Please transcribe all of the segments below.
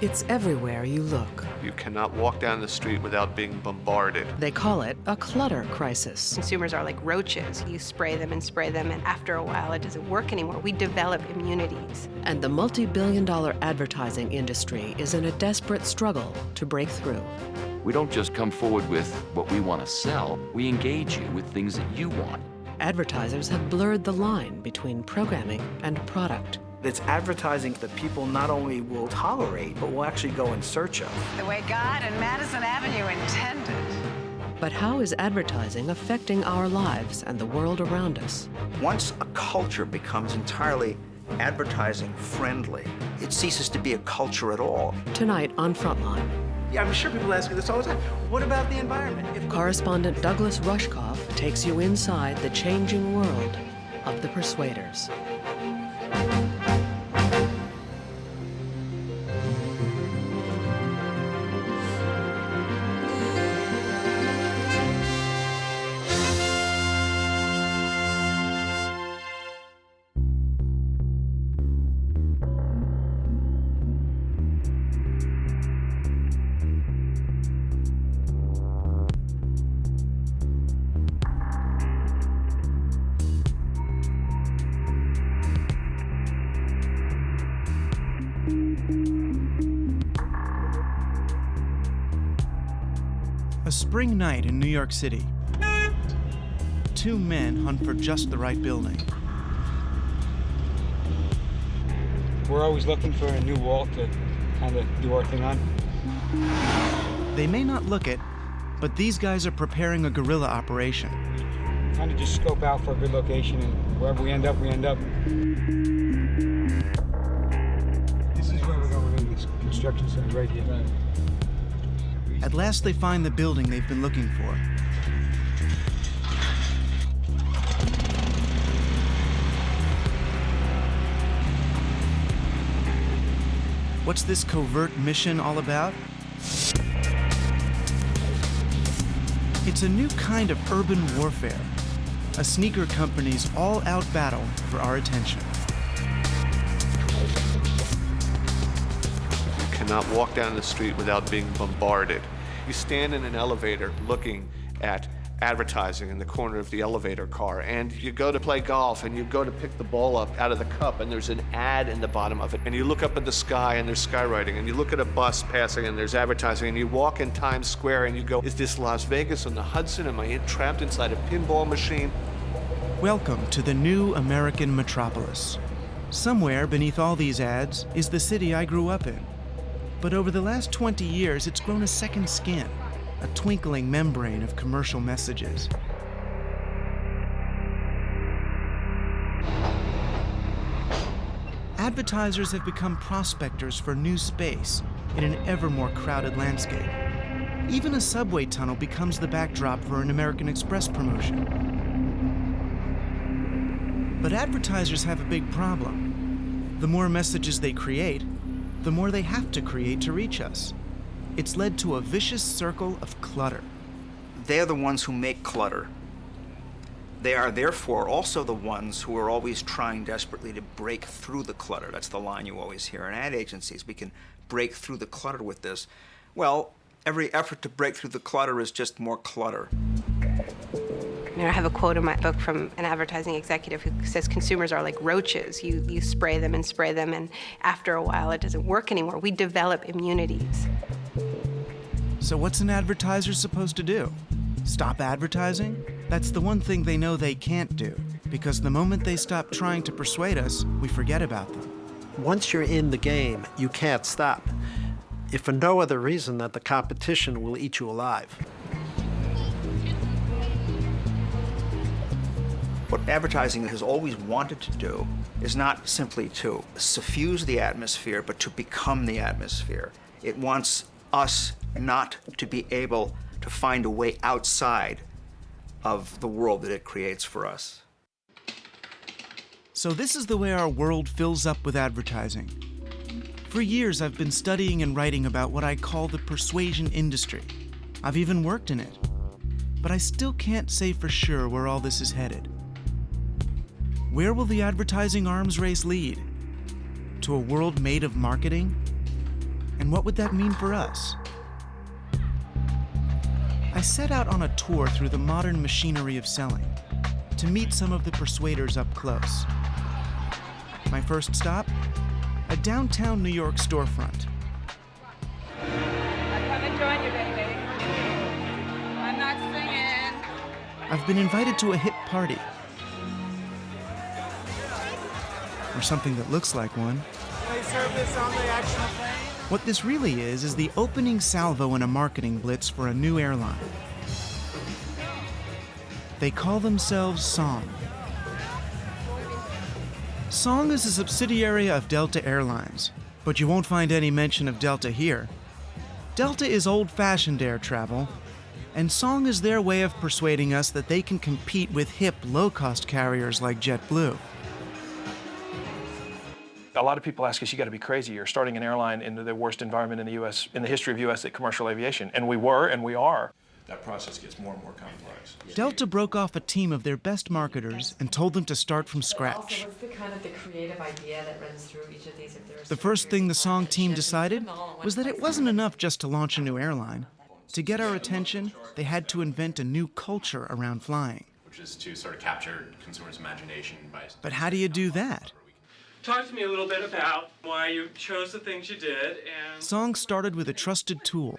It's everywhere you look. You cannot walk down the street without being bombarded. They call it a clutter crisis. Consumers are like roaches. You spray them, and after a while, it doesn't work anymore. We develop immunities. And the multi-billion-dollar advertising industry is in a desperate struggle to break through. We don't just come forward with what we want to sell. We engage you with things that you want. Advertisers have blurred the line between programming and product. It's advertising that people not only will tolerate, but will actually go in search of. The way God and Madison Avenue intended. But how is advertising affecting our lives and the world around us? Once a culture becomes entirely advertising friendly, it ceases to be a culture at all. Tonight on Frontline, Yeah, I'm sure people ask me this all the time. What about the environment? correspondent Douglas Rushkoff takes you inside the changing world of the persuaders. A spring night in New York City. Two men hunt for just the right building. We're always looking for a new wall to kind of do our thing on. They may not look it, but these guys are preparing a guerrilla operation. Kind of just scope out for a good location, and wherever we end up, we end up. This is where we're going in this construction site right here. At last they find the building they've been looking for. What's this covert mission all about? It's a new kind of urban warfare, a sneaker company's all-out battle for our attention. Cannot walk down the street without being bombarded. You stand in an elevator looking at advertising in the corner of the elevator car, and you go to play golf and you go to pick the ball up out of the cup and there's an ad in the bottom of it, and you look up at the sky and there's skywriting, and you look at a bus passing and there's advertising, and you walk in Times Square and you go, is this Las Vegas on the Hudson? Am I trapped inside a pinball machine? Welcome to the new American metropolis. Somewhere beneath all these ads is the city I grew up in. But over the last 20 years, it's grown a second skin, a twinkling membrane of commercial messages. Advertisers have become prospectors for new space in an ever more crowded landscape. Even a subway tunnel becomes the backdrop for an American Express promotion. But advertisers have a big problem. The more messages they create, the more they have to create to reach us. It's led to a vicious circle of clutter. They are the ones who make clutter. They are therefore also the ones who are always trying desperately to break through the clutter. That's the line you always hear in ad agencies. We can break through the clutter with this. Well, every effort to break through the clutter is just more clutter. I have a quote in my book from an advertising executive who says consumers are like roaches. You spray them, and after a while, it doesn't work anymore. We develop immunities. So what's an advertiser supposed to do? Stop advertising? That's the one thing they know they can't do, because the moment they stop trying to persuade us, we forget about them. Once you're in the game, you can't stop, if for no other reason that the competition will eat you alive. What advertising has always wanted to do is not simply to suffuse the atmosphere, but to become the atmosphere. It wants us not to be able to find a way outside of the world that it creates for us. So this is the way our world fills up with advertising. For years, I've been studying and writing about what I call the persuasion industry. I've even worked in it. But I still can't say for sure where all this is headed. Where will the advertising arms race lead? To a world made of marketing? And what would that mean for us? I set out on a tour through the modern machinery of selling to meet some of the persuaders up close. My first stop, a downtown New York storefront. I come and join you, baby. I'm not singing. I've been invited to a hip party. Or something that looks like one. They serve this on the actual plane? What this really is the opening salvo in a marketing blitz for a new airline. They call themselves Song. Song is a subsidiary of Delta Airlines, but you won't find any mention of Delta here. Delta is old-fashioned air travel, and Song is their way of persuading us that they can compete with hip, low-cost carriers like JetBlue. A lot of people ask us, you got to be crazy. You're starting an airline in the worst environment in the U.S., in the history of U.S. commercial aviation. And we were, and we are. That process gets more and more complex. Delta broke off a team of their best marketers and told them to start from scratch. Also, what's the kind of the creative idea that runs through each of these? The first thing the Song team decided was that it wasn't enough just to launch a new airline. To get our attention, they had to invent a new culture around flying. Which is to sort of capture consumers' imagination by... But how do you do that? Talk to me a little bit about why you chose the things you did. And Song started with a trusted tool,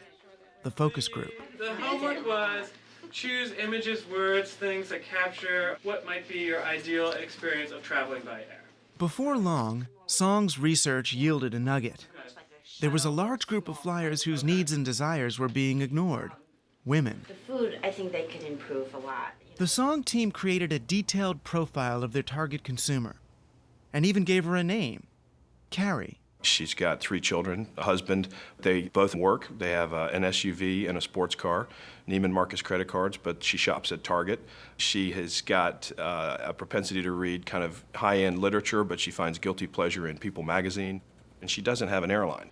the focus group. the homework was choose images, words, things that capture what might be your ideal experience of traveling by air. Before long, Song's research yielded a nugget. There was a large group of flyers whose needs and desires were being ignored. Women. The food, I think they could improve a lot. The Song team created a detailed profile of their target consumer and even gave her a name, Carrie. She's got 3 children, a husband. They both work. They have an SUV and a sports car, Neiman Marcus credit cards, but she shops at Target. She has got a propensity to read kind of high-end literature, but she finds guilty pleasure in People magazine, and she doesn't have an airline.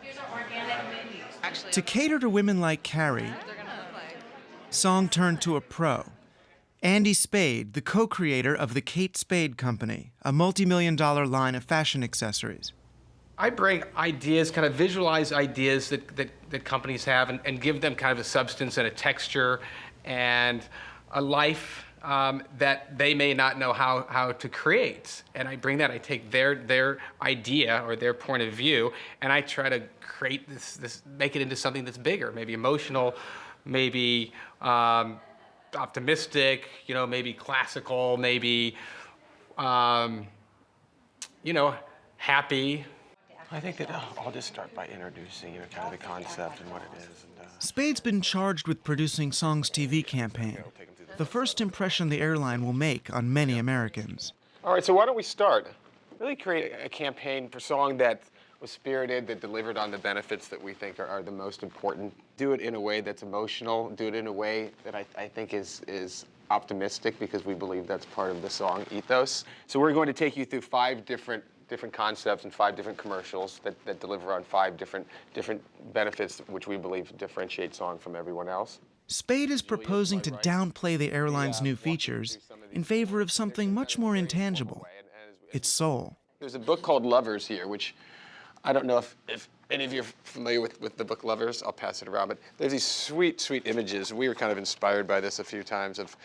Here's our organic menus. To cater to women like Carrie, Song turned to a pro, Andy Spade, the co-creator of the Kate Spade Company, a multi-million-dollar line of fashion accessories. I bring ideas, kind of visualize ideas that companies have and give them kind of a substance and a texture and a life that they may not know how to create. And I bring that, I take their idea or their point of view, and I try to create this make it into something that's bigger, maybe emotional, maybe optimistic, maybe classical, maybe, happy. I think that I'll just start by introducing, kind of the concept and what it is. Spade's been charged with producing Song's TV campaign, the first impression the airline will make on many Americans. All right, so why don't we start? Really create a campaign for Song that was spirited, that delivered on the benefits that we think are the most important. Do it in a way that's emotional. Do it in a way that I think is optimistic, because we believe that's part of the Song ethos. So we're going to take you through 5 different concepts and 5 different commercials that deliver on 5 different benefits which we believe differentiate Song from everyone else. Spade is proposing to downplay the airline's new features in favor of something much more intangible, its soul. There's a book called Lovers here, which I don't know if any of you are familiar with the book Lovers. I'll pass it around, but there's these sweet, sweet images. We were kind of inspired by this a few times of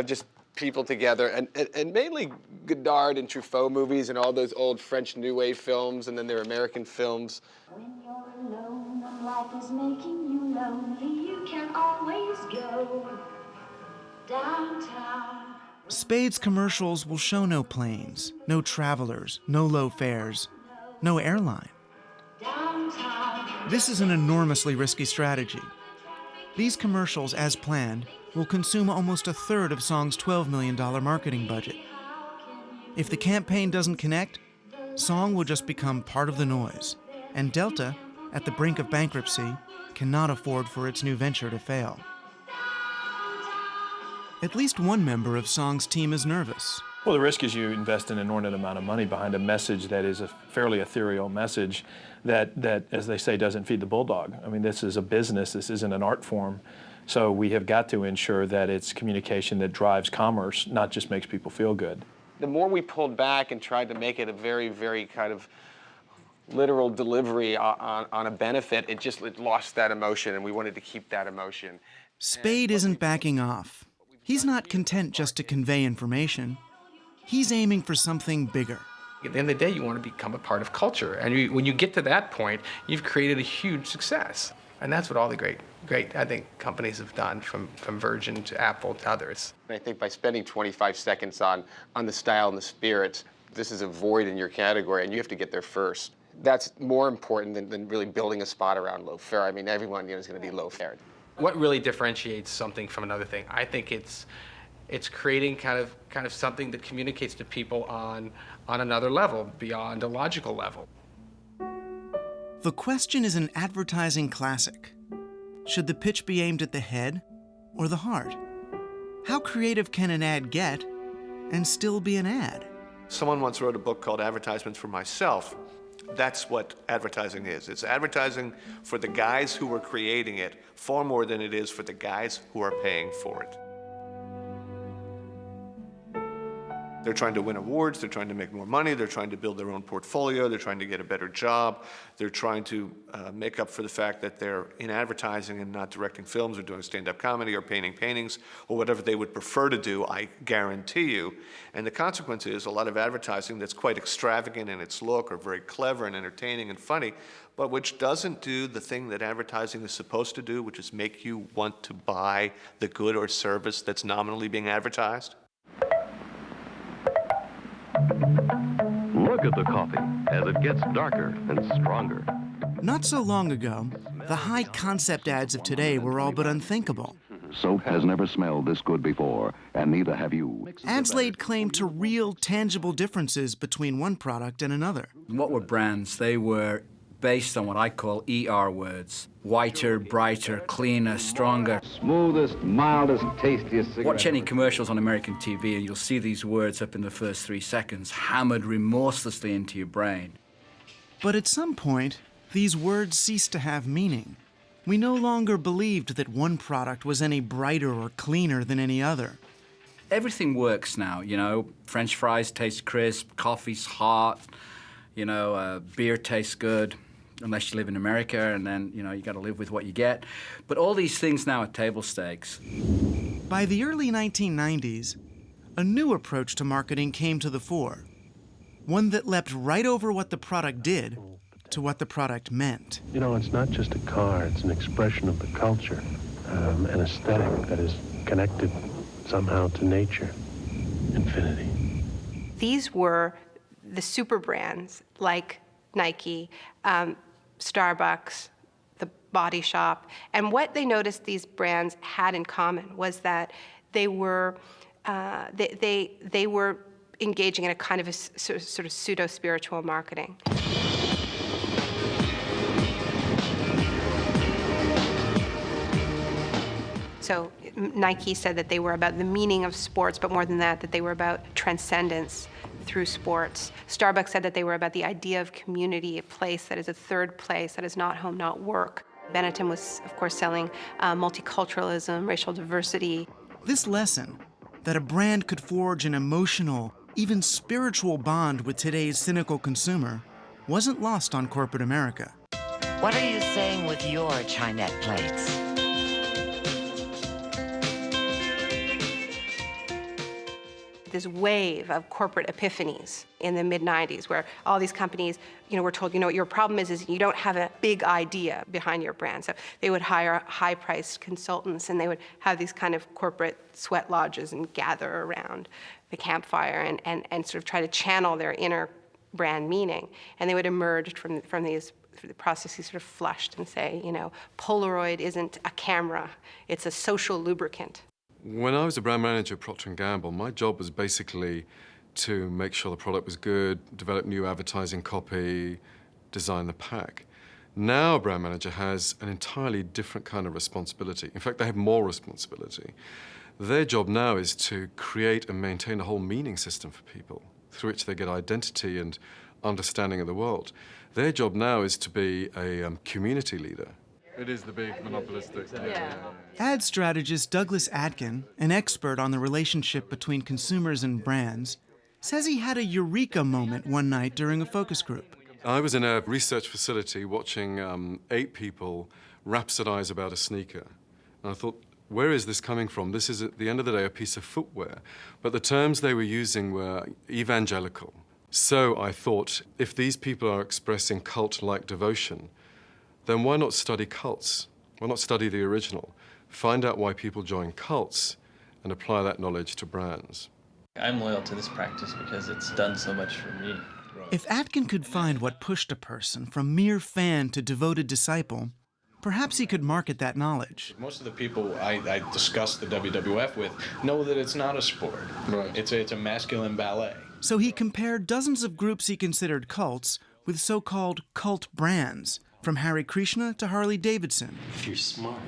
just people together, and mainly Godard and Truffaut movies and all those old French New Wave films, and then their American films. When you're alone and life is making you lonely, you can always go downtown. Spade's commercials will show no planes, no travelers, no low fares, no airline. This is an enormously risky strategy. These commercials, as planned, will consume almost a third of Song's $12 million marketing budget. If the campaign doesn't connect, Song will just become part of the noise, and Delta, at the brink of bankruptcy, cannot afford for its new venture to fail. At least one member of Song's team is nervous. Well, the risk is you invest an inordinate amount of money behind a message that is a fairly ethereal message that, as they say, doesn't feed the bulldog. I mean, this is a business. This isn't an art form. So we have got to ensure that it's communication that drives commerce, not just makes people feel good. The more we pulled back and tried to make it a very, very kind of literal delivery on a benefit, it lost that emotion, and we wanted to keep that emotion. Spade isn't backing off. He's not content just to convey information. He's aiming for something bigger. At the end of the day, you want to become a part of culture. And when you get to that point, you've created a huge success. And that's what all the great, I think, companies have done, from Virgin to Apple to others. And I think by spending 25 seconds on the style and the spirit, this is a void in your category, and you have to get there first. That's more important than really building a spot around low fare. I mean, everyone is going to be low fare. What really differentiates something from another thing? I think it's creating kind of something that communicates to people on another level, beyond a logical level. The question is an advertising classic. Should the pitch be aimed at the head or the heart? How creative can an ad get and still be an ad? Someone once wrote a book called Advertisements for Myself. That's what advertising is. It's advertising for the guys who are creating it far more than it is for the guys who are paying for it. They're trying to win awards, they're trying to make more money, they're trying to build their own portfolio, they're trying to get a better job, they're trying to make up for the fact that they're in advertising and not directing films or doing stand-up comedy or painting paintings or whatever they would prefer to do, I guarantee you. And the consequence is a lot of advertising that's quite extravagant in its look or very clever and entertaining and funny, but which doesn't do the thing that advertising is supposed to do, which is make you want to buy the good or service that's nominally being advertised. Look at the coffee as it gets darker and stronger. Not so long ago, the high-concept ads of today were all but unthinkable. Soap has never smelled this good before, and neither have you. Ads laid claim to real, tangible differences between one product and another. What were brands? They were based on what I call ER words. Whiter, brighter, cleaner, stronger. Smoothest, mildest, tastiest cigarette. Watch any commercials on American TV and you'll see these words up in the first 3 seconds, hammered remorselessly into your brain. But at some point, these words ceased to have meaning. We no longer believed that one product was any brighter or cleaner than any other. Everything works now, you know. French fries taste crisp, coffee's hot, you know, beer tastes good. Unless you live in America, and then, you know, you got to live with what you get. But all these things now are table stakes. By the early 1990s, a new approach to marketing came to the fore. One that leapt right over what the product did to what the product meant. You know, it's not just a car, it's an expression of the culture, an aesthetic that is connected somehow to nature, infinity. These were the super brands like Nike, Starbucks, the Body Shop, and what they noticed these brands had in common was that they were they were engaging in a kind of a sort of pseudo-spiritual marketing. So Nike said that they were about the meaning of sports, but more than that, that they were about transcendence through sports. Starbucks said that they were about the idea of community, a place that is a third place, that is not home, not work. Benetton was, of course, selling multiculturalism, racial diversity. This lesson, that a brand could forge an emotional, even spiritual bond with today's cynical consumer, wasn't lost on corporate America. What are you saying with your Chinette plates? This wave of corporate epiphanies in the mid-90s where all these companies, you know, were told, you know, what your problem is you don't have a big idea behind your brand. So they would hire high-priced consultants and they would have these kind of corporate sweat lodges and gather around the campfire and sort of try to channel their inner brand meaning. And they would emerge from these processes sort of flushed and say, you know, Polaroid isn't a camera, it's a social lubricant. When I was a brand manager at Procter & Gamble, my job was basically to make sure the product was good, develop new advertising copy, design the pack. Now a brand manager has an entirely different kind of responsibility. In fact, they have more responsibility. Their job now is to create and maintain a whole meaning system for people through which they get identity and understanding of the world. Their job now is to be a community leader. It is the big monopolistic. Ad strategist Douglas Atkin, an expert on the relationship between consumers and brands, says he had a eureka moment one night during a focus group. I was in a research facility watching 8 people rhapsodize about a sneaker. And I thought, where is this coming from? This is, at the end of the day, a piece of footwear. But the terms they were using were evangelical. So I thought, if these people are expressing cult-like devotion, then why not study cults? Why not study the original? Find out why people join cults and apply that knowledge to brands. I'm loyal to this practice because it's done so much for me. If Atkin could find what pushed a person from mere fan to devoted disciple, perhaps he could market that knowledge. Most of the people I discuss the WWF with know that it's not a sport. Right. It's a masculine ballet. So he compared dozens of groups he considered cults with so-called cult brands, from Hare Krishna to Harley Davidson. If you're smart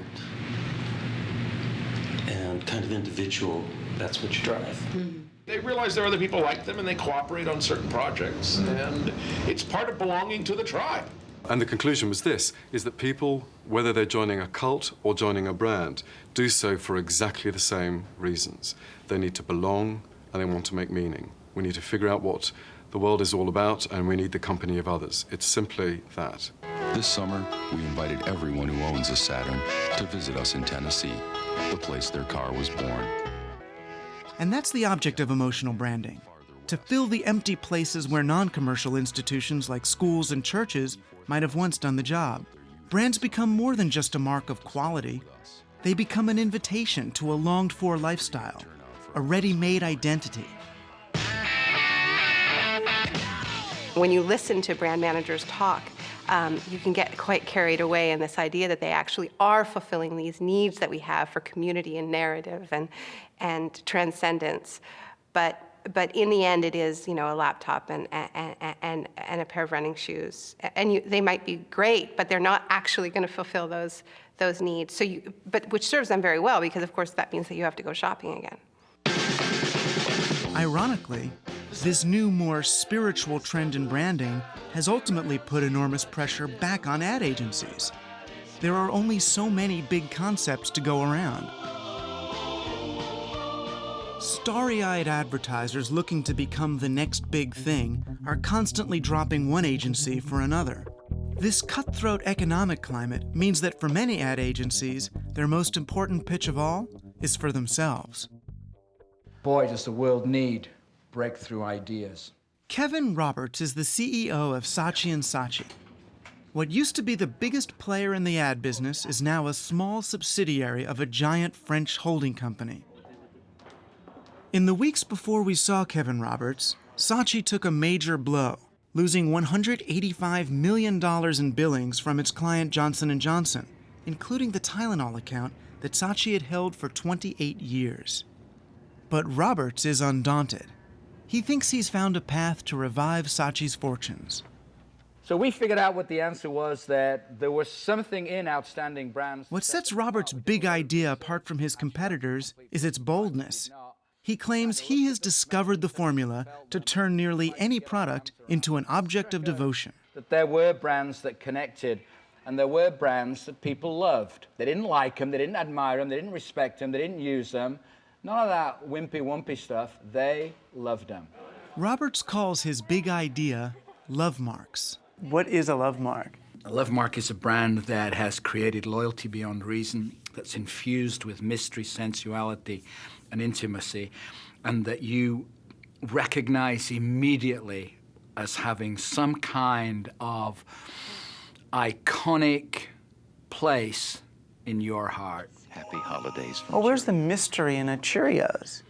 and kind of individual, that's what you drive. Mm-hmm. They realize there are other people like them and they cooperate on certain projects, and it's part of belonging to the tribe. And the conclusion was this, is that people, whether they're joining a cult or joining a brand, do so for exactly the same reasons. They need to belong and they want to make meaning. We need to figure out what the world is all about, and we need the company of others. It's simply that. This summer, we invited everyone who owns a Saturn to visit us in Tennessee, the place their car was born. And that's the object of emotional branding, to fill the empty places where non-commercial institutions like schools and churches might have once done the job. Brands become more than just a mark of quality. They become an invitation to a longed-for lifestyle, a ready-made identity. When you listen to brand managers talk, you can get quite carried away in this idea that they actually are fulfilling these needs that we have for community and narrative and transcendence. But in the end, it is, a laptop and a pair of running shoes. And they might be great, but they're not actually going to fulfill those needs. So which serves them very well, because of course that means that you have to go shopping again. Ironically, this new, more spiritual trend in branding has ultimately put enormous pressure back on ad agencies. There are only so many big concepts to go around. Starry-eyed advertisers looking to become the next big thing are constantly dropping one agency for another. This cutthroat economic climate means that for many ad agencies, their most important pitch of all is for themselves. Boy, does the world need breakthrough ideas. Kevin Roberts is the CEO of Saatchi & Saatchi. What used to be the biggest player in the ad business is now a small subsidiary of a giant French holding company. In the weeks before we saw Kevin Roberts, Saatchi took a major blow, losing $185 million in billings from its client Johnson & Johnson, including the Tylenol account that Saatchi had held for 28 years. But Roberts is undaunted. He thinks he's found a path to revive Saatchi's fortunes. So we figured out what the answer was, that there was something in outstanding brands. What sets Roberts' big idea apart from his competitors is its boldness. He claims he has discovered the formula to turn nearly any product into an object of devotion. That there were brands that connected, and there were brands that people loved. They didn't like them, they didn't admire them, they didn't respect them, they didn't use them. None of that wimpy-wumpy stuff. They loved them. Roberts calls his big idea love marks. What is a love mark? A love mark is a brand that has created loyalty beyond reason, that's infused with mystery, sensuality, and intimacy, and that you recognize immediately as having some kind of iconic place in your heart. Happy holidays. Well, where's the mystery in a Cheerios?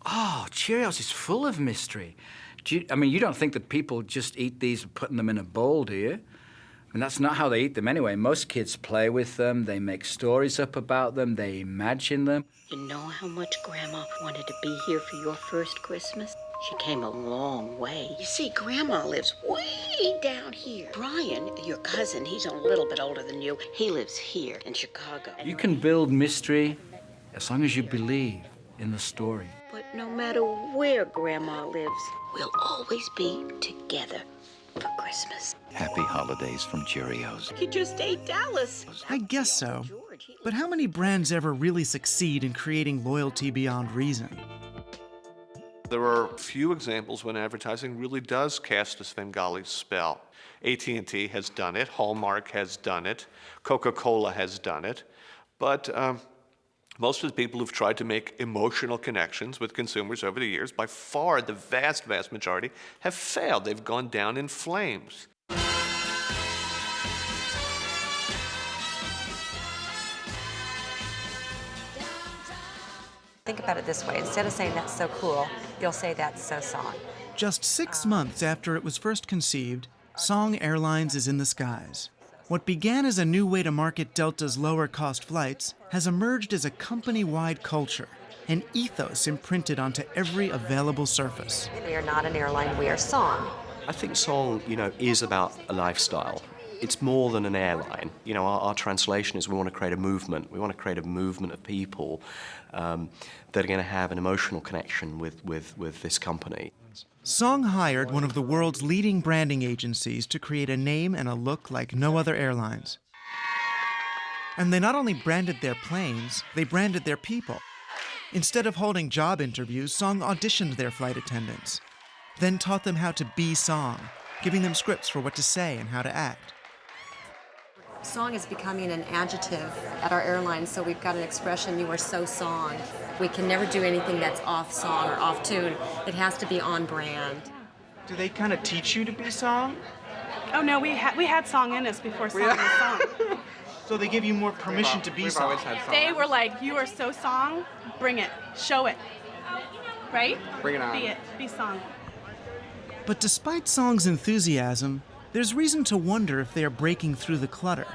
Oh, Cheerios is full of mystery. You don't think that people just eat these and put them in a bowl, do you? I mean, that's not how they eat them anyway. Most kids play with them, they make stories up about them, they imagine them. You know how much Grandma wanted to be here for your first Christmas? She came a long way. You see, Grandma lives way down here. Brian, your cousin, he's a little bit older than you. He lives here in Chicago. You can build mystery as long as you believe in the story. But no matter where Grandma lives, we'll always be together for Christmas. Happy holidays from Cheerios. You just ate Dallas. I guess so. But how many brands ever really succeed in creating loyalty beyond reason? There are few examples when advertising really does cast a Svengali spell. AT&T has done it, Hallmark has done it, Coca-Cola has done it, but most of the people who've tried to make emotional connections with consumers over the years, by far the vast, vast majority, have failed. They've gone down in flames. Think about it this way. Instead of saying that's so cool, you'll say that's so Song. Just 6 months after it was first conceived, Song Airlines is in the skies. What began as a new way to market Delta's lower-cost flights has emerged as a company-wide culture, an ethos imprinted onto every available surface. We are not an airline, we are Song. I think Song, is about a lifestyle. It's more than an airline. Our translation is we want to create a movement. We want to create a movement of people that are going to have an emotional connection with this company. Song hired one of the world's leading branding agencies to create a name and a look like no other airlines. And they not only branded their planes, they branded their people. Instead of holding job interviews, Song auditioned their flight attendants, then taught them how to be Song, giving them scripts for what to say and how to act. Song is becoming an adjective at our airline, so we've got an expression, you are so Song. We can never do anything that's off song or off tune. It has to be on brand. Do they kind of teach you to be Song? Oh no, we had Song in us before Song was Song. So they give you more permission to be Song. They were like, you are so Song, bring it, show it, right? Bring it on. Be it, be Song. But despite Song's enthusiasm, there's reason to wonder if they are breaking through the clutter.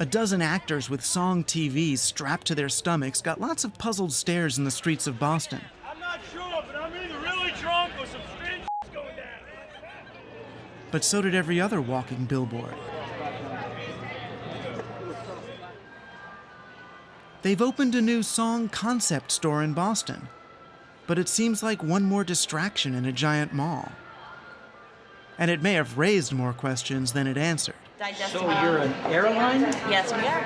A dozen actors with Song TVs strapped to their stomachs got lots of puzzled stares in the streets of Boston. I'm not sure, but I'm either really drunk or some strange going down. But so did every other walking billboard. They've opened a new Song concept store in Boston, but it seems like one more distraction in a giant mall. And it may have raised more questions than it answered. So you're an airline? Yes, we are.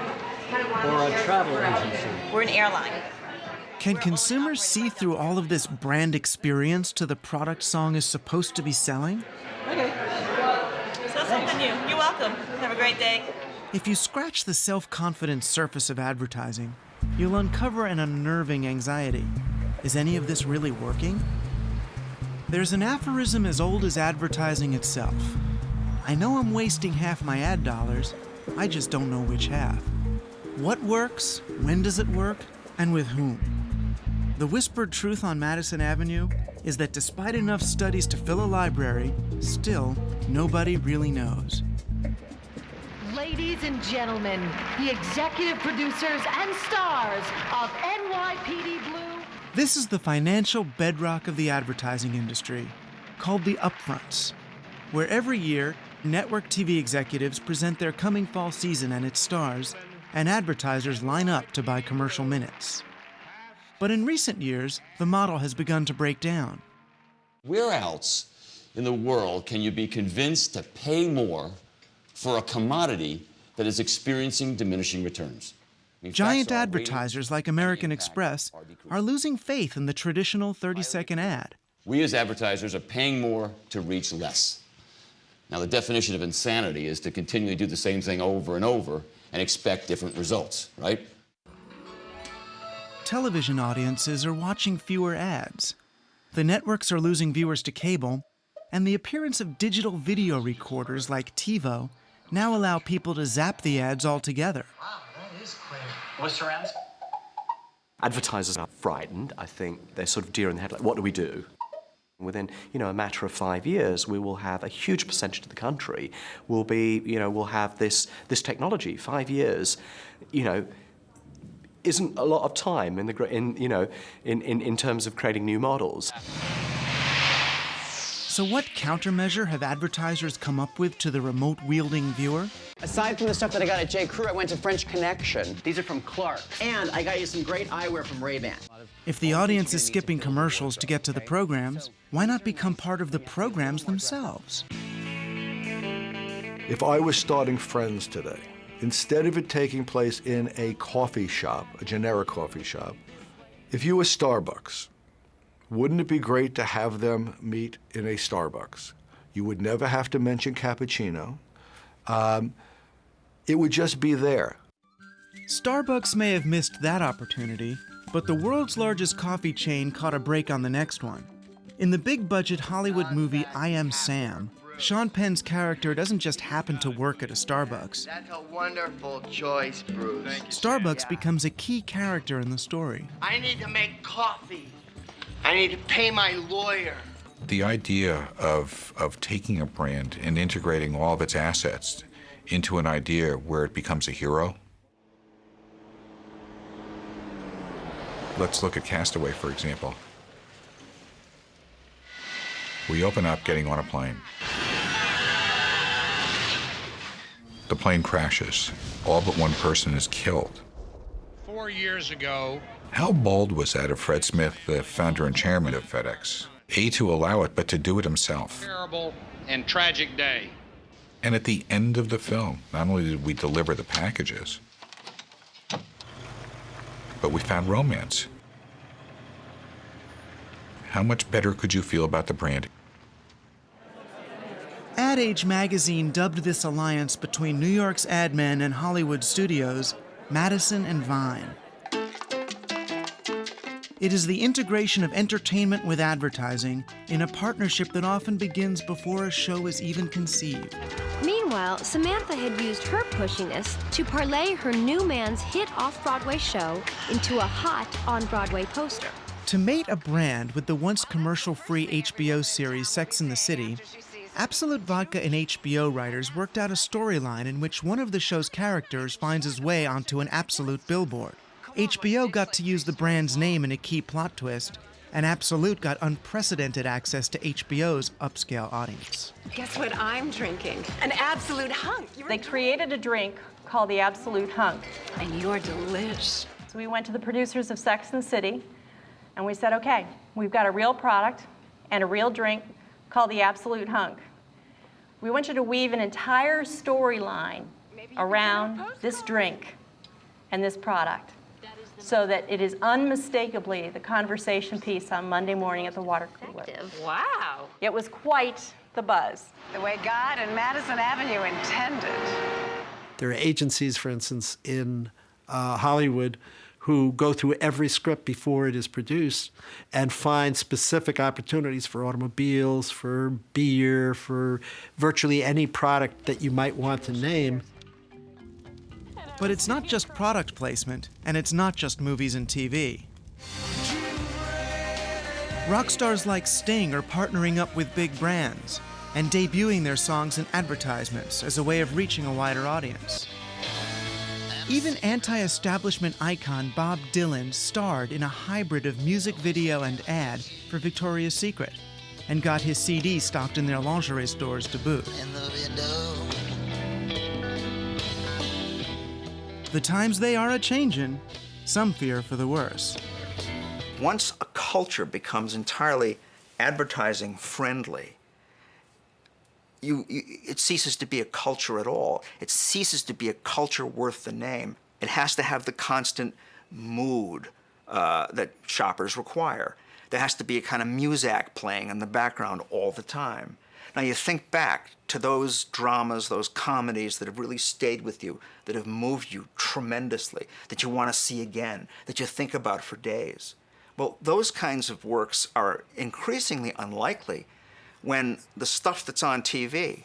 Or a travel agency? We're an airline. Can consumers see through all of this brand experience to the product Song is supposed to be selling? Okay. So something new. You're welcome. Have a great day. If you scratch the self-confident surface of advertising, you'll uncover an unnerving anxiety. Is any of this really working? There's an aphorism as old as advertising itself. I know I'm wasting half my ad dollars, I just don't know which half. What works, when does it work, and with whom? The whispered truth on Madison Avenue is that despite enough studies to fill a library, still, nobody really knows. Ladies and gentlemen, the executive producers and stars of NYPD Blue. This is the financial bedrock of the advertising industry, called the upfronts, where every year, network TV executives present their coming fall season and its stars, and advertisers line up to buy commercial minutes. But in recent years, the model has begun to break down. Where else in the world can you be convinced to pay more for a commodity that is experiencing diminishing returns? Giant advertisers like American Express are losing faith in the traditional 30-second ad. We as advertisers are paying more to reach less. Now, the definition of insanity is to continually do the same thing over and over and expect different results, right? Television audiences are watching fewer ads. The networks are losing viewers to cable, and the appearance of digital video recorders like TiVo now allow people to zap the ads altogether. Wow, that is clear. What surrounds? Advertisers are frightened. I think they're sort of deer in the headlights. What do we do? Within, a matter of 5 years, we will have a huge percentage of the country will be, will have this technology. 5 years, isn't a lot of time in terms of creating new models. So what countermeasure have advertisers come up with to the remote-wielding viewer? Aside from the stuff that I got at J. Crew, I went to French Connection. These are from Clark. And I got you some great eyewear from Ray-Ban. If the audience is skipping commercials to get to the programs, why not become part of the programs themselves? If I was starting Friends today, instead of it taking place in a coffee shop, a generic coffee shop, if you were Starbucks, Wouldn't it be great to have them meet in a Starbucks? You would never have to mention cappuccino. It would just be there. Starbucks may have missed that opportunity, but the world's largest coffee chain caught a break on the next one. In the big-budget Hollywood movie I Am Sam, Sean Penn's character doesn't just happen to work at a Starbucks. That's a wonderful choice, Bruce. Starbucks becomes a key character in the story. I need to make coffee. I need to pay my lawyer. The idea of taking a brand and integrating all of its assets into an idea where it becomes a hero. Let's look at Castaway, for example. We open up getting on a plane. The plane crashes. All but one person is killed. 4 years ago. How bold was that of Fred Smith, the founder and chairman of FedEx? A, to allow it, but to do it himself. Terrible and tragic day. And at the end of the film, not only did we deliver the packages, but we found romance. How much better could you feel about the brand? Ad Age magazine dubbed this alliance between New York's ad men and Hollywood studios Madison and Vine. It is the integration of entertainment with advertising in a partnership that often begins before a show is even conceived. Meanwhile, Samantha had used her pushiness to parlay her new man's hit off-Broadway show into a hot on-Broadway poster. To mate a brand with the once commercial-free HBO series Sex and the City, Absolute Vodka and HBO writers worked out a storyline in which one of the show's characters finds his way onto an Absolute billboard. HBO got to use the brand's name in a key plot twist, and Absolute got unprecedented access to HBO's upscale audience. Guess what I'm drinking? An Absolute Hunk. They created a drink called the Absolute Hunk. And you're delish. So we went to the producers of Sex and the City, and we said, okay, we've got a real product and a real drink called the Absolute Hunk. We want you to weave an entire storyline around this drink and this product so that it is unmistakably the conversation piece on Monday morning at the water cooler. Wow. It was quite the buzz. The way God and Madison Avenue intended. There are agencies, for instance, in Hollywood who go through every script before it is produced and find specific opportunities for automobiles, for beer, for virtually any product that you might want to name. But it's not just product placement, and it's not just movies and TV. Rock stars like Sting are partnering up with big brands and debuting their songs in advertisements as a way of reaching a wider audience. Even anti-establishment icon Bob Dylan starred in a hybrid of music video and ad for Victoria's Secret and got his CD stocked in their lingerie stores to boot. The times they are a-changin', some fear for the worse. Once a culture becomes entirely advertising friendly, it ceases to be a culture at all. It ceases to be a culture worth the name. It has to have the constant mood that shoppers require. There has to be a kind of muzak playing in the background all the time. Now you think back to those dramas, those comedies that have really stayed with you, that have moved you tremendously, that you want to see again, that you think about for days. Well, those kinds of works are increasingly unlikely when the stuff that's on TV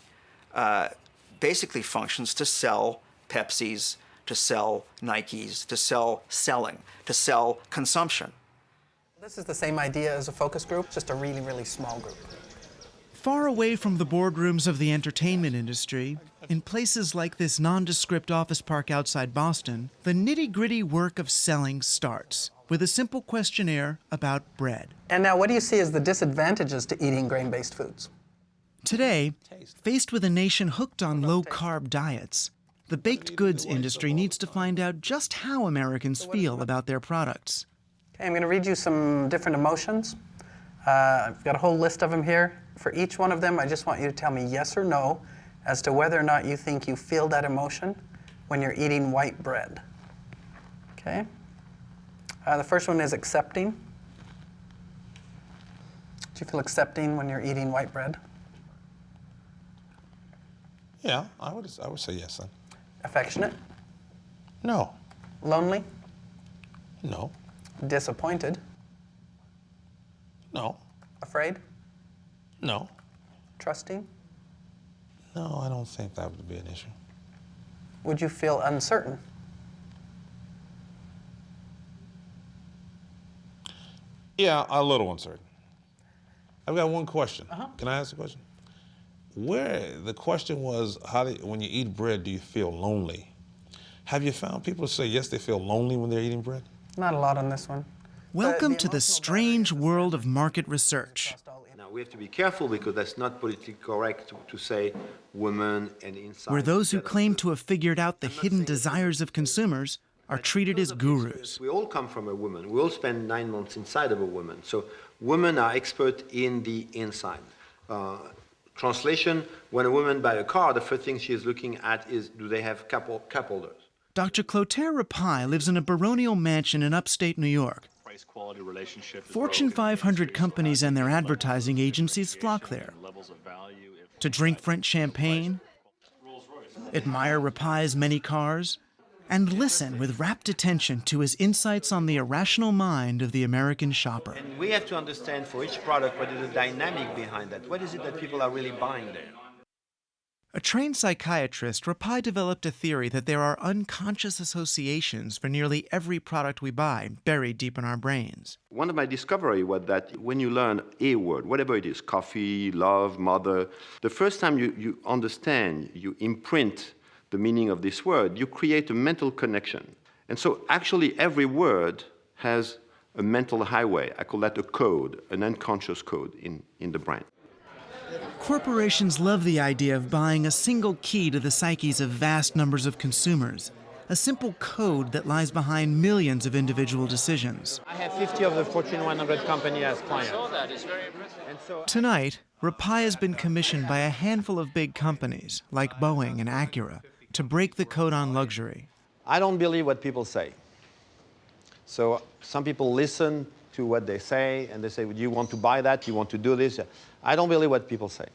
basically functions to sell Pepsis, to sell Nikes, to sell selling, to sell consumption. This is the same idea as a focus group, just a really, really small group. Far away from the boardrooms of the entertainment industry, in places like this nondescript office park outside Boston, the nitty-gritty work of selling starts with a simple questionnaire about bread. And now, what do you see as the disadvantages to eating grain-based foods? Today, faced with a nation hooked on low-carb diets, the baked goods industry needs to find out just how Americans feel about their products. Okay, I'm going to read you some different emotions. I've got a whole list of them here. For each one of them, I just want you to tell me yes or no as to whether or not you think you feel that emotion when you're eating white bread. Okay? The first one is accepting. Do you feel accepting when you're eating white bread? Yeah, I would say yes then. Affectionate? No. Lonely? No. Disappointed? No. Afraid? No. Trusting? No, I don't think that would be an issue. Would you feel uncertain? Yeah, a little uncertain. I've got one question. Can I ask a question? The question was, when you eat bread, do you feel lonely? Have you found people say yes, they feel lonely when they're eating bread? Not a lot on this one. Welcome to the strange world of market research. Now, we have to be careful because that's not politically correct to say women and inside. Where those who claim to have figured out the hidden desires of consumers are treated as gurus. We all come from a woman. We all spend 9 months inside of a woman. So women are expert in the inside. Translation, when a woman buys a car, the first thing she is looking at is, do they have cup holders? Dr. Clotaire Rapaille lives in a baronial mansion in upstate New York. Price-quality relationship. Fortune 500 companies and their advertising agencies flock there to drink French champagne, admire Rapaille's many cars, and listen with rapt attention to his insights on the irrational mind of the American shopper. And we have to understand for each product what is the dynamic behind that. What is it that people are really buying there? A trained psychiatrist, Rapaille developed a theory that there are unconscious associations for nearly every product we buy, buried deep in our brains. One of my discoveries was that when you learn a word, whatever it is, coffee, love, mother, the first time you understand, you imprint the meaning of this word, you create a mental connection. And so actually every word has a mental highway. I call that a code, an unconscious code in the brain. Corporations love the idea of buying a single key to the psyches of vast numbers of consumers, a simple code that lies behind millions of individual decisions. I have 50 of the Fortune 100 companies as clients. Tonight, Rapaille has been commissioned by a handful of big companies, like Boeing and Acura, to break the code on luxury. I don't believe what people say. So some people listen to what they say, and they say, do you want to buy that? Do you want to do this? I don't believe what people say.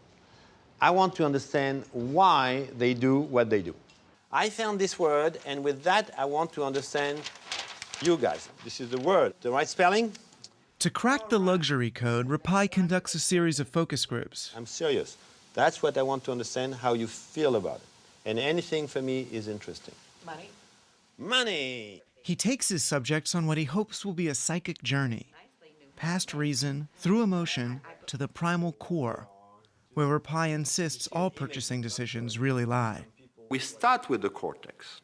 I want to understand why they do what they do. I found this word, and with that, I want to understand you guys. This is the word. The right spelling? To crack the luxury code, Rapaille conducts a series of focus groups. I'm serious. That's what I want to understand, how you feel about it. And anything for me is interesting. Money. Money! He takes his subjects on what he hopes will be a psychic journey, past reason, through emotion, to the primal core, where Rapaille insists all purchasing decisions really lie. We start with the cortex,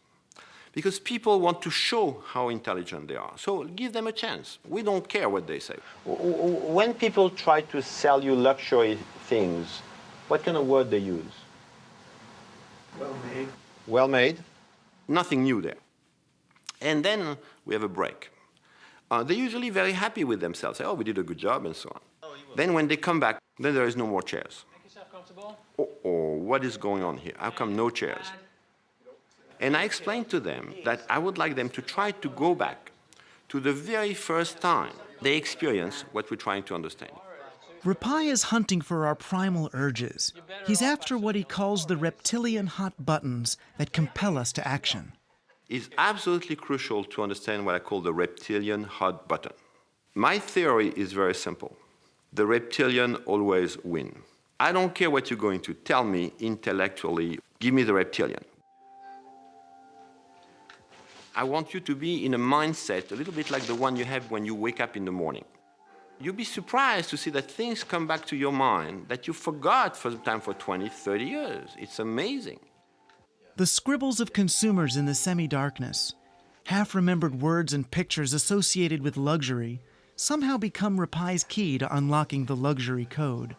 because people want to show how intelligent they are. So give them a chance. We don't care what they say. When people try to sell you luxury things, what kind of word they use? Well made. Well made. Nothing new there. And then we have a break. They're usually very happy with themselves. Say, oh, we did a good job, and so on. Then when they come back, then there is no more chairs. Make yourself comfortable. Oh, what is going on here? How come no chairs? And I explained to them that I would like them to try to go back to the very first time they experience what we're trying to understand. Rapaille is hunting for our primal urges. He's after what he calls the reptilian hot buttons that compel us to action. It's absolutely crucial to understand what I call the reptilian hot button. My theory is very simple. The reptilian always win. I don't care what you're going to tell me intellectually. Give me the reptilian. I want you to be in a mindset a little bit like the one you have when you wake up in the morning. You'll be surprised to see that things come back to your mind that you forgot for the time for 20, 30 years. It's amazing. The scribbles of consumers in the semi-darkness, half-remembered words and pictures associated with luxury, somehow become Rapaille's key to unlocking the luxury code.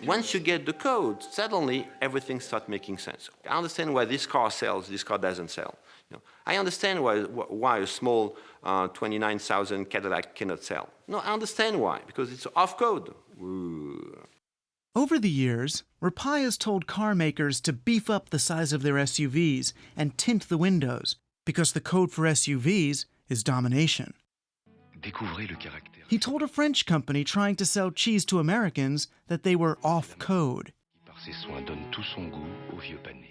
Once you get the code, suddenly everything starts making sense. I understand why this car sells, this car doesn't sell. I understand why a small 29,000 Cadillac cannot sell. No, I understand why, because it's off code. Ooh. Over the years, Rapaille has told car makers to beef up the size of their SUVs and tint the windows, because the code for SUVs is domination. He told a French company trying to sell cheese to Americans that they were off code.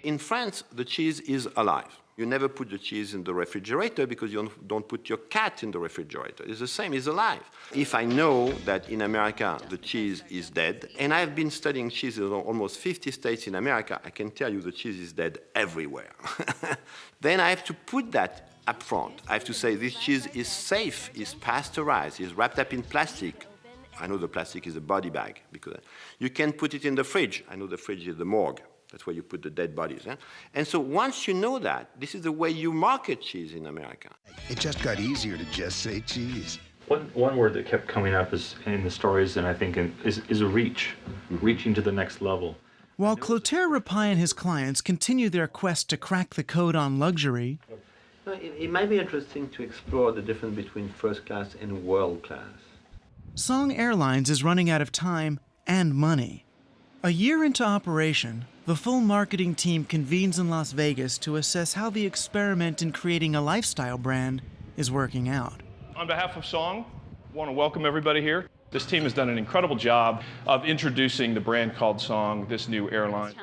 In France, the cheese is alive. You never put the cheese in the refrigerator because you don't put your cat in the refrigerator. It's the same, it's alive. If I know that in America the cheese is dead, and I've been studying cheese in almost 50 states in America, I can tell you the cheese is dead everywhere. Then I have to put that up front. I have to say this cheese is safe, is pasteurized, is wrapped up in plastic. I know the plastic is a body bag because you can put it in the fridge. I know the fridge is the morgue. That's where you put the dead bodies. Eh? And so once you know that, this is the way you market cheese in America. It just got easier to just say cheese. One word that kept coming up is in the stories, and I think is a reach, reaching to the next level. While Clotaire Rapaille and his clients continue their quest to crack the code on luxury, It might be interesting to explore the difference between first class and world class. Song Airlines is running out of time and money. A year into operation, the full marketing team convenes in Las Vegas to assess how the experiment in creating a lifestyle brand is working out. On behalf of Song, I want to welcome everybody here. This team has done an incredible job of introducing the brand called Song, this new airline.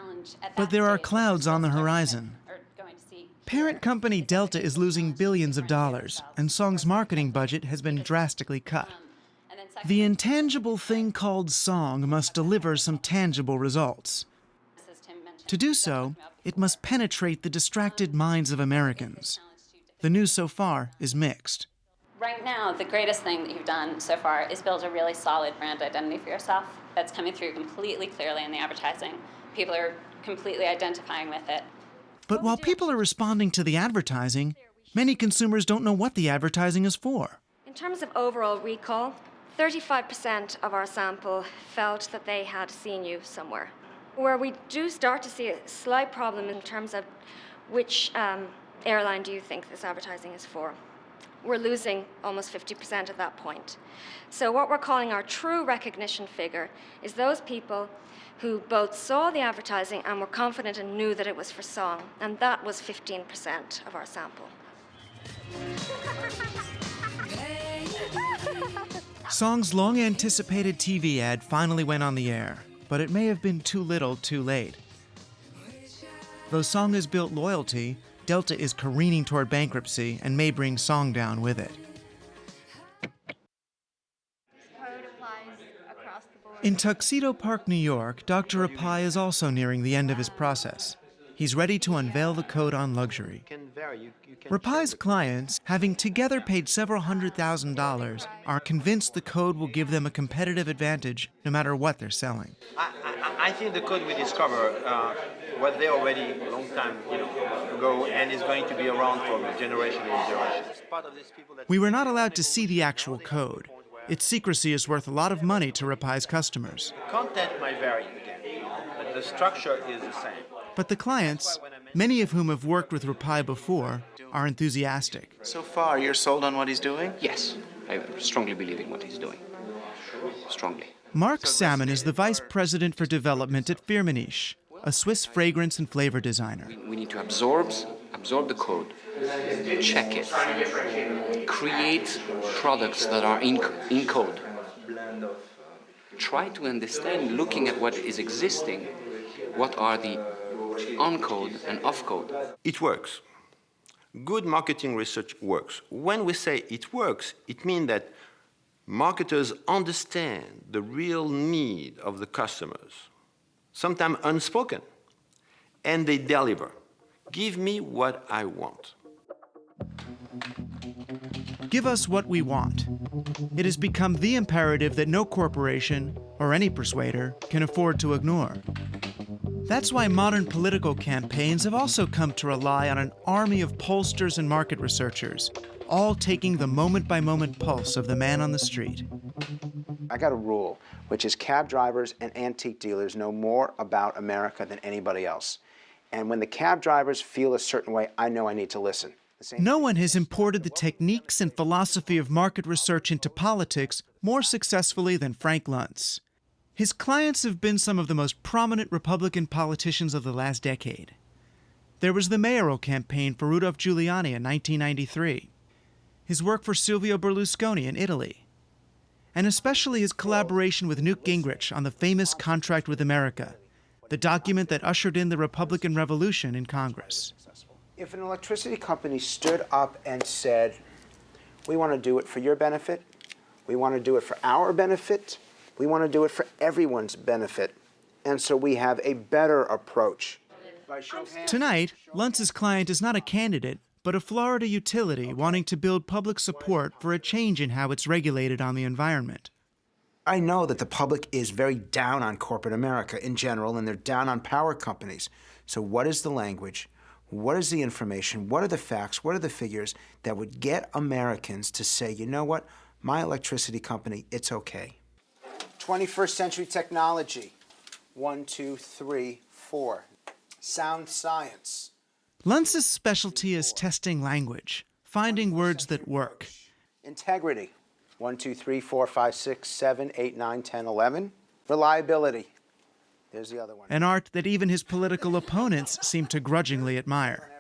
But there are clouds on the horizon. Parent company Delta is losing billions of dollars, and Song's marketing budget has been drastically cut. The intangible thing called Song must deliver some tangible results. To do so, it must penetrate the distracted minds of Americans. The news so far is mixed. Right now, the greatest thing that you've done so far is build a really solid brand identity for yourself that's coming through completely clearly in the advertising. People are completely identifying with it. But while people are responding to the advertising, many consumers don't know what the advertising is for. In terms of overall recall, 35% of our sample felt that they had seen you somewhere. Where we do start to see a slight problem in terms of which airline do you think this advertising is for. We're losing almost 50% at that point. So what we're calling our true recognition figure is those people who both saw the advertising and were confident and knew that it was for Song, and that was 15% of our sample. Song's long-anticipated TV ad finally went on the air, but it may have been too little too late. Though Song has built loyalty, Delta is careening toward bankruptcy and may bring Song down with it. In Tuxedo Park, New York, Dr. Rapaille is also nearing the end of his process. He's ready to unveil the code on luxury. Rapaille's clients, having together paid several $100,000, are convinced the code will give them a competitive advantage no matter what they're selling. I think the code we discover was there already a long time ago and is going to be around for generation and generation. We were not allowed to see the actual code. Its secrecy is worth a lot of money to Rapaille's customers. Content might vary again, but the structure is the same. But the clients, many of whom have worked with Rapaille before, are enthusiastic. So far, you're sold on what he's doing? Yes, I strongly believe in what he's doing. Strongly. Mark Salmon is the vice president for development at Firmenich, a Swiss fragrance and flavor designer. We need to absorb the code, check it, create products that are in code. Try to understand, looking at what is existing, what are the on-code and off-code. It works. Good marketing research works. When we say it works, it means that marketers understand the real need of the customers, sometimes unspoken, and they deliver. Give me what I want. Give us what we want. It has become the imperative that no corporation, or any persuader, can afford to ignore. That's why modern political campaigns have also come to rely on an army of pollsters and market researchers, all taking the moment-by-moment pulse of the man on the street. I got a rule, which is cab drivers and antique dealers know more about America than anybody else. And when the cab drivers feel a certain way, I know I need to listen. No one has imported the techniques and philosophy of market research into politics more successfully than Frank Luntz. His clients have been some of the most prominent Republican politicians of the last decade. There was the mayoral campaign for Rudolph Giuliani in 1993. his work for Silvio Berlusconi in Italy, and especially his collaboration with Newt Gingrich on the famous Contract with America, the document that ushered in the Republican Revolution in Congress. If an electricity company stood up and said, we want to do it for your benefit, we want to do it for our benefit, we want to do it for everyone's benefit, and so we have a better approach. Tonight, Luntz's client is not a candidate, but a Florida utility wanting to build public support for a change in how it's regulated on the environment. I know that the public is very down on corporate America in general, and they're down on power companies. So what is the language? What is the information? What are the facts? What are the figures that would get Americans to say, you know what, my electricity company, it's okay? 21st century technology. 1, 2, 3, 4. Sound science. Luntz's specialty is testing language, finding words that work. Integrity. 1, 2, 3, 4, 5, 6, 7, 8, 9, 10, 11. Reliability. There's the other one. An art that even his political opponents seem to grudgingly admire.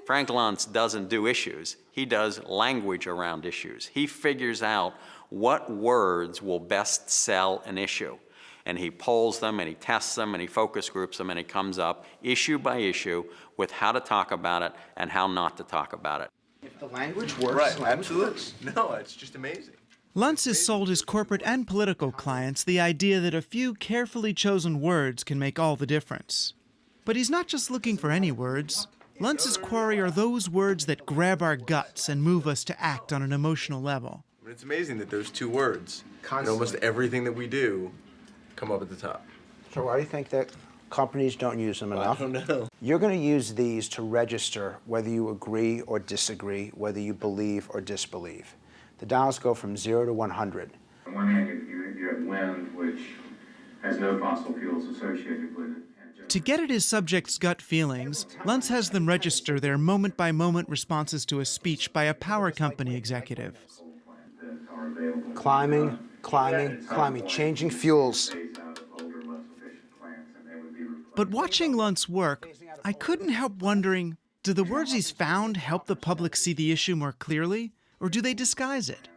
Frank Luntz doesn't do issues. He does language around issues. He figures out what words will best sell an issue. And he polls them, and he tests them, and he focus groups them, and he comes up issue by issue with how to talk about it and how not to talk about it. If the language works, right, the language absolutely. works. No, it's just amazing. Luntz has sold his corporate and political clients the idea that a few carefully chosen words can make all the difference. But he's not just looking for any words. Luntz's quarry are those words that grab our guts and move us to act on an emotional level. I mean, it's amazing that those two words, in almost everything that we do, come up at the top. So why do you think that companies don't use them enough? I don't know. You're going to use these to register whether you agree or disagree, whether you believe or disbelieve. The dials go from 0 to 100. On one hand, you have wind, which has no fossil fuels associated with it. To get at his subjects' gut feelings, Luntz has them register their moment-by-moment responses to a speech by a power company executive. Climbing, changing fuels. But watching Luntz work, I couldn't help wondering, do the words he's found help the public see the issue more clearly, or do they disguise it?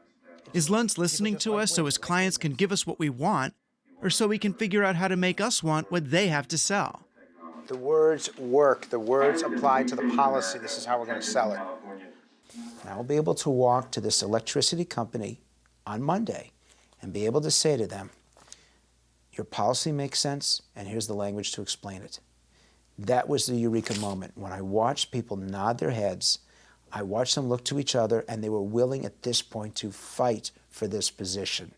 Is Luntz listening to us so his clients can give us what we want, or so we can figure out how to make us want what they have to sell? The words work. The words apply to the policy. This is how we're going to sell it. And I'll be able to walk to this electricity company on Monday and be able to say to them, your policy makes sense, and here's the language to explain it. That was the eureka moment when I watched people nod their heads. I watched them look to each other, and they were willing at this point to fight for this position.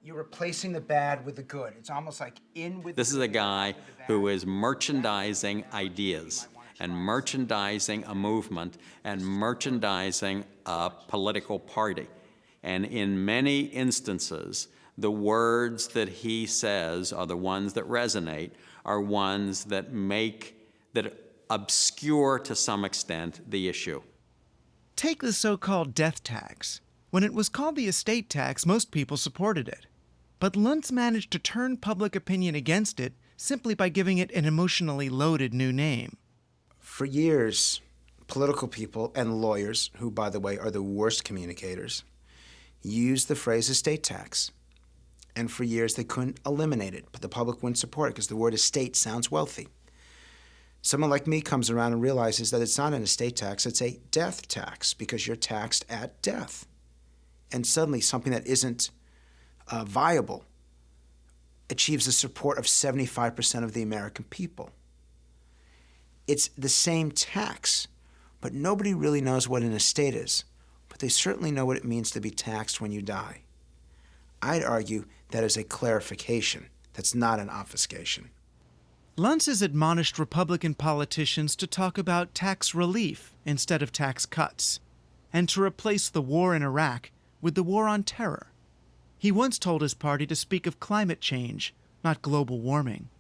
You're replacing the bad with the good. It's almost like in with. This is a guy who is merchandising ideas and merchandising a movement and merchandising a political party. And in many instances, the words that he says are the ones that resonate, are ones that obscure to some extent the issue. Take the so-called death tax. When it was called the estate tax, most people supported it. But Luntz managed to turn public opinion against it simply by giving it an emotionally loaded new name. For years, political people and lawyers, who, by the way, are the worst communicators, used the phrase estate tax. And for years, they couldn't eliminate it, but the public wouldn't support it because the word estate sounds wealthy. Someone like me comes around and realizes that it's not an estate tax, it's a death tax, because you're taxed at death. And suddenly, something that isn't viable achieves the support of 75% of the American people. It's the same tax, but nobody really knows what an estate is. But they certainly know what it means to be taxed when you die. I'd argue that is a clarification. That's not an obfuscation. Luntz has admonished Republican politicians to talk about tax relief instead of tax cuts, and to replace the war in Iraq with the war on terror. He once told his party to speak of climate change, not global warming.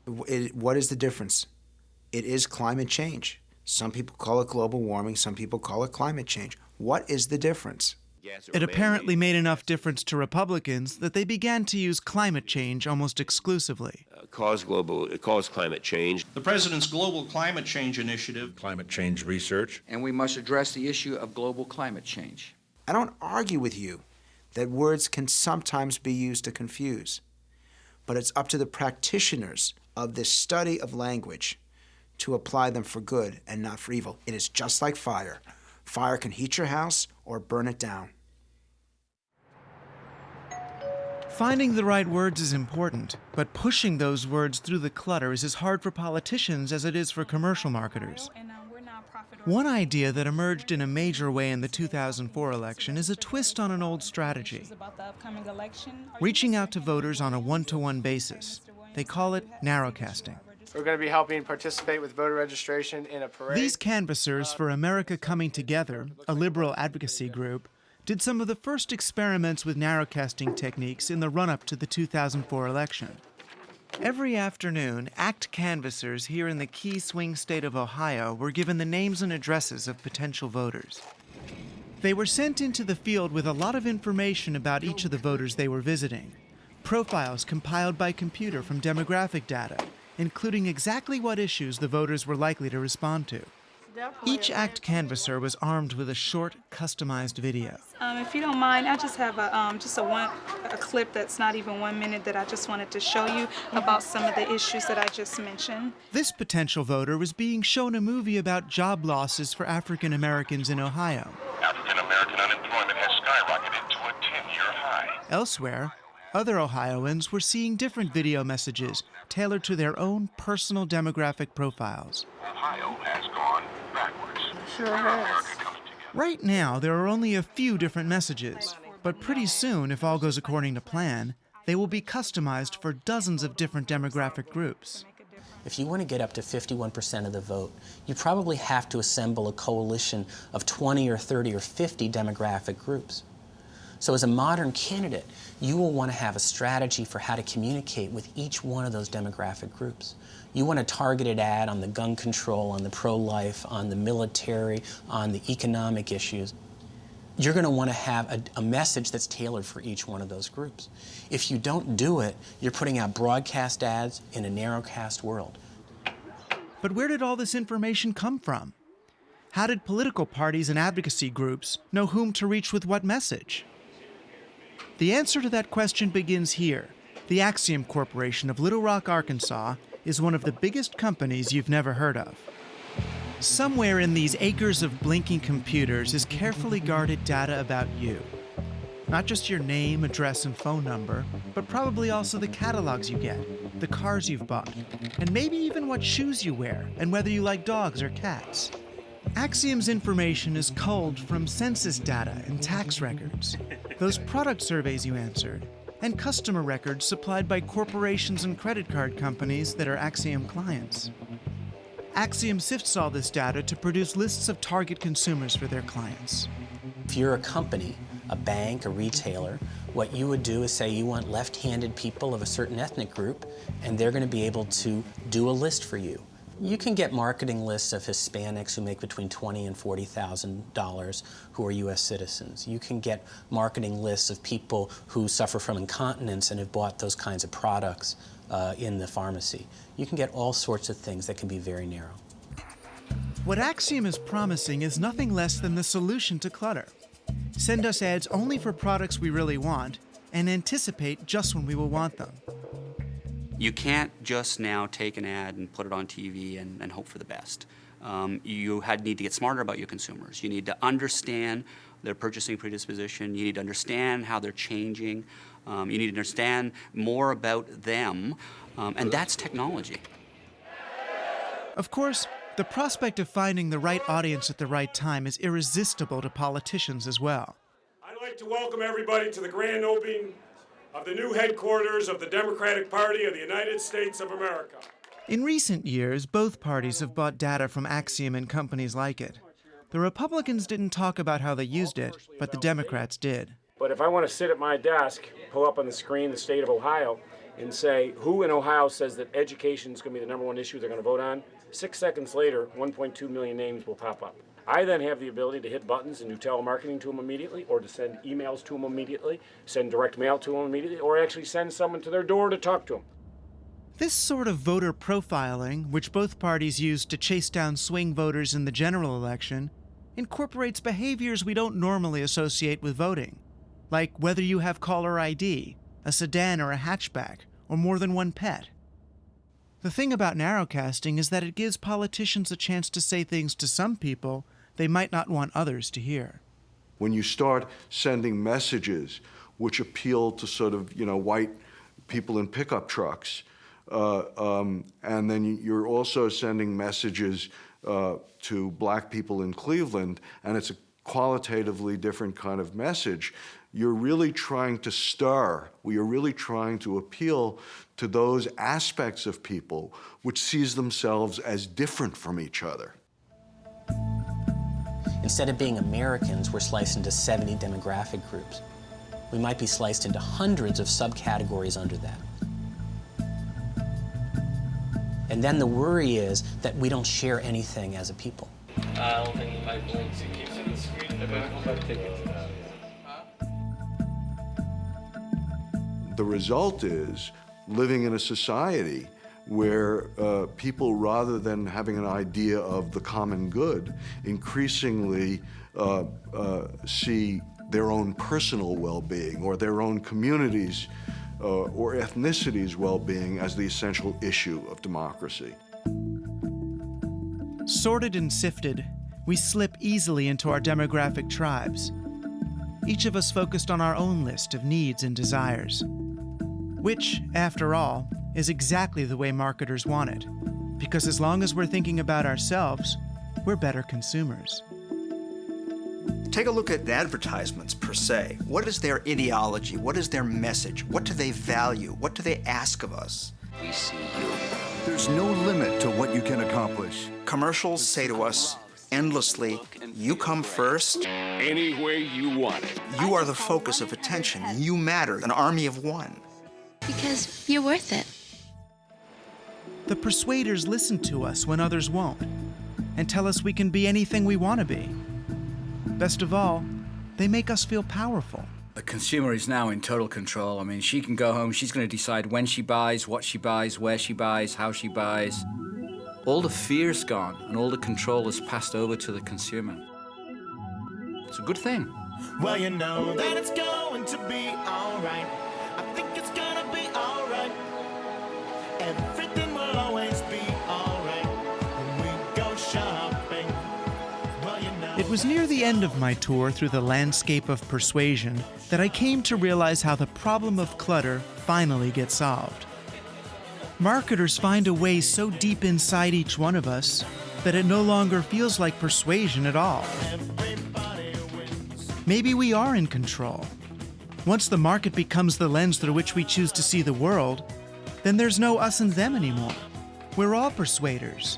What is the difference? It is climate change. Some people call it global warming, some people call it climate change. What is the difference? It apparently made enough difference to Republicans that they began to use climate change almost exclusively. Cause climate change. The President's Global Climate Change Initiative. Climate change research. And we must address the issue of global climate change. I don't argue with you that words can sometimes be used to confuse, but it's up to the practitioners of this study of language to apply them for good and not for evil. It is just like fire. Fire can heat your house or burn it down. Finding the right words is important, but pushing those words through the clutter is as hard for politicians as it is for commercial marketers. One idea that emerged in a major way in the 2004 election is a twist on an old strategy, reaching out to voters on a one-to-one basis. They call it narrowcasting. We're going to be helping participate with voter registration in a parade. These canvassers for America Coming Together, a liberal advocacy group, did some of the first experiments with narrowcasting techniques in the run-up to the 2004 election. Every afternoon, ACT canvassers here in the key swing state of Ohio were given the names and addresses of potential voters. They were sent into the field with a lot of information about each of the voters they were visiting, profiles compiled by computer from demographic data, including exactly what issues the voters were likely to respond to. Each ACT canvasser was armed with a short, customized video. If you don't mind, I just have a clip that's not even 1 minute that I just wanted to show you about some of the issues that I just mentioned. This potential voter was being shown a movie about job losses for African Americans in Ohio. African American unemployment has skyrocketed to a 10-year high. Elsewhere, other Ohioans were seeing different video messages tailored to their own personal demographic profiles. Ohio has gone backwards. Sure has. Right now, there are only a few different messages, but pretty soon, if all goes according to plan, they will be customized for dozens of different demographic groups. If you want to get up to 51% of the vote, you probably have to assemble a coalition of 20 or 30 or 50 demographic groups. So as a modern candidate, you will want to have a strategy for how to communicate with each one of those demographic groups. You want a targeted ad on the gun control, on the pro-life, on the military, on the economic issues. You're going to want to have a message that's tailored for each one of those groups. If you don't do it, you're putting out broadcast ads in a narrowcast world. But where did all this information come from? How did political parties and advocacy groups know whom to reach with what message? The answer to that question begins here. The Axiom Corporation of Little Rock, Arkansas, is one of the biggest companies you've never heard of. Somewhere in these acres of blinking computers is carefully guarded data about you. Not just your name, address, and phone number, but probably also the catalogs you get, the cars you've bought, and maybe even what shoes you wear, and whether you like dogs or cats. Axiom's information is culled from census data and tax records, those product surveys you answered, and customer records supplied by corporations and credit card companies that are Axiom clients. Axiom sifts all this data to produce lists of target consumers for their clients. If you're a company, a bank, a retailer, what you would do is say you want left-handed people of a certain ethnic group, and they're going to be able to do a list for you. You can get marketing lists of Hispanics who make between $20,000 and $40,000 who are U.S. citizens. You can get marketing lists of people who suffer from incontinence and have bought those kinds of products in the pharmacy. You can get all sorts of things that can be very narrow. What Axiom is promising is nothing less than the solution to clutter. Send us ads only for products we really want and anticipate just when we will want them. You can't just now take an ad and put it on TV and hope for the best. You need to get smarter about your consumers. You need to understand their purchasing predisposition. You need to understand how they're changing. You need to understand more about them, and that's technology. Of course, the prospect of finding the right audience at the right time is irresistible to politicians as well. I'd like to welcome everybody to the grand opening of the new headquarters of the Democratic Party of the United States of America. In recent years, both parties have bought data from Axiom and companies like it. The Republicans didn't talk about how they used it, but the Democrats did. But if I want to sit at my desk, pull up on the screen the state of Ohio, and say who in Ohio says that education is going to be the #1 issue they're going to vote on, 6 seconds later, 1.2 million names will pop up. I then have the ability to hit buttons and do telemarketing to them immediately, or to send emails to them immediately, send direct mail to them immediately, or actually send someone to their door to talk to them. This sort of voter profiling, which both parties used to chase down swing voters in the general election, incorporates behaviors we don't normally associate with voting, like whether you have caller ID, a sedan or a hatchback, or more than one pet. The thing about narrowcasting is that it gives politicians a chance to say things to some people they might not want others to hear. When you start sending messages which appeal to sort of, white people in pickup trucks, and then you're also sending messages to black people in Cleveland, and it's a qualitatively different kind of message, you're really trying to stir, we are really trying to appeal to those aspects of people which sees themselves as different from each other. Instead of being Americans, we're sliced into 70 demographic groups. We might be sliced into hundreds of subcategories under that. And then the worry is that we don't share anything as a people. I don't think my blinks, it keeps in the screen. The result is living in a society where people, rather than having an idea of the common good, increasingly see their own personal well-being or their own communities' or ethnicity's well-being as the essential issue of democracy. Sorted and sifted, we slip easily into our demographic tribes, each of us focused on our own list of needs and desires, which, after all, is exactly the way marketers want it, because as long as we're thinking about ourselves, we're better consumers. Take a look at advertisements per se. What is their ideology? What is their message? What do they value? What do they ask of us? We see you. There's no limit to what you can accomplish. Commercials say to us endlessly, you come first. Any way you want it. You are the focus of attention. You matter, an army of one. Because you're worth it. The persuaders listen to us when others won't, and tell us we can be anything we want to be. Best of all, they make us feel powerful. The consumer is now in total control. I mean, she can go home, she's going to decide when she buys, what she buys, where she buys, how she buys. All the fear's gone, and all the control is passed over to the consumer. It's a good thing. Well, you know that it's going to be all right. I think it's gonna be all right. Everything will always be all right when we go shopping. Well, you know. It was near the end of my tour through the landscape of persuasion that I came to realize how the problem of clutter finally gets solved. Marketers find a way so deep inside each one of us that it no longer feels like persuasion at all. Maybe we are in control. Once the market becomes the lens through which we choose to see the world, then there's no us and them anymore. We're all persuaders.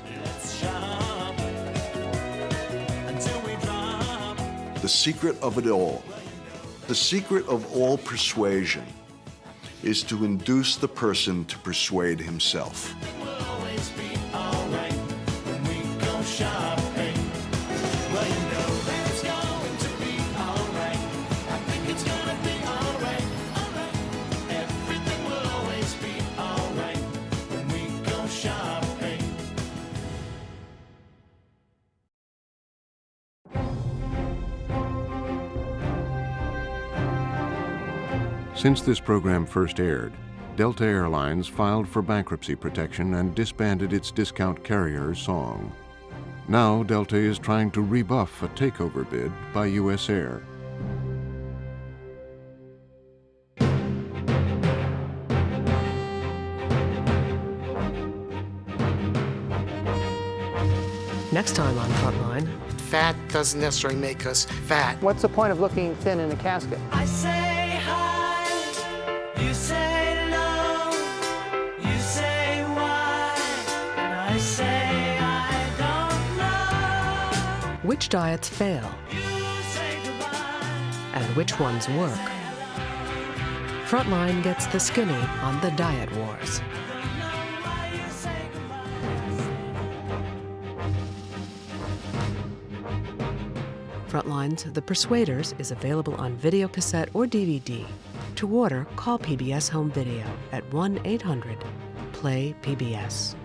The secret of it all, the secret of all persuasion, is to induce the person to persuade himself. Since this program first aired, Delta Airlines filed for bankruptcy protection and disbanded its discount carrier, Song. Now Delta is trying to rebuff a takeover bid by U.S. Air. Next time on Frontline. Fat doesn't necessarily make us fat. What's the point of looking thin in a casket? I say hi, you say no, you say why, and I say I don't know. Which diets fail? You say goodbye. And which ones work? Frontline gets the skinny on the diet wars. Frontline's The Persuaders is available on videocassette or DVD. To order, call PBS Home Video at 1-800-PLAY-PBS.